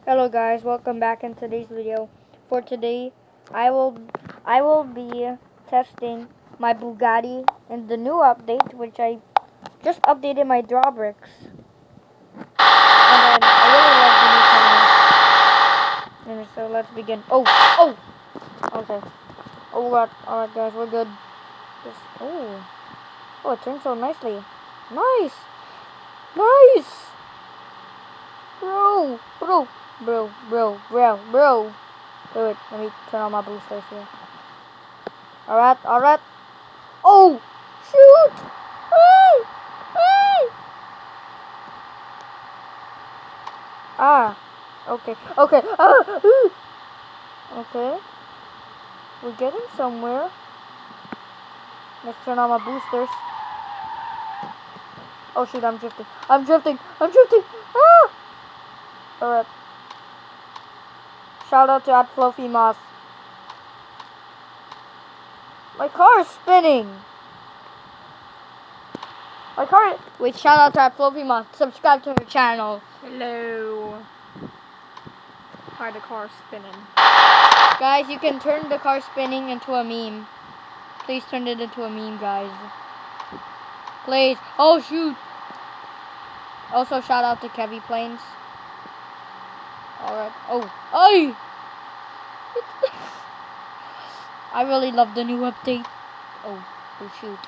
Hello guys, welcome back in today's video. For today, I will be testing my Bugatti in the new update, which I just updated my DrawBricks. And then I really love the new camera. And so let's begin. Oh, okay. Alright guys, we're good. Oh, it turned so nicely. Nice. Bro. Wait, let me turn on my boosters here. Alright. Oh, shoot! Hey! Okay. Okay, we're getting somewhere. Let's turn on my boosters. Oh shoot, I'm drifting. Alright. Shout out to Fluffy Moss. My car is spinning. Wait, shout out to Fluffy Moss. Subscribe to her channel. Hello. Why the car spinning? Guys, you can turn the car spinning into a meme. Please turn it into a meme, guys. Please. Oh shoot. Also, shout out to Kevy Planes. Alright. Oh. I really love the new update. Oh shoot.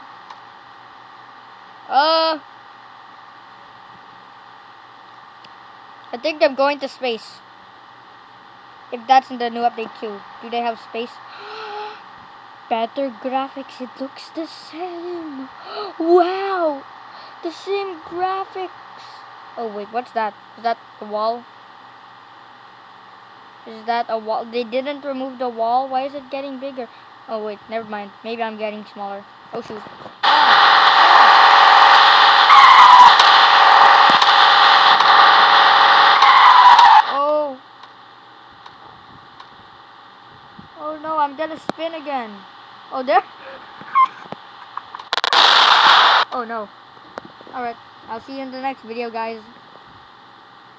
I think I'm going to space. If that's in the new update too. Do they have space? Better graphics. It looks the same. Wow. The same graphics. Oh wait, what's that? Is that the wall? Is that a wall? They didn't remove the wall. Why is it getting bigger? Oh wait, never mind. Maybe I'm getting smaller. Oh shoot. Oh no, I'm gonna spin again. Oh, there. Oh no. Alright, I'll see you in the next video, guys.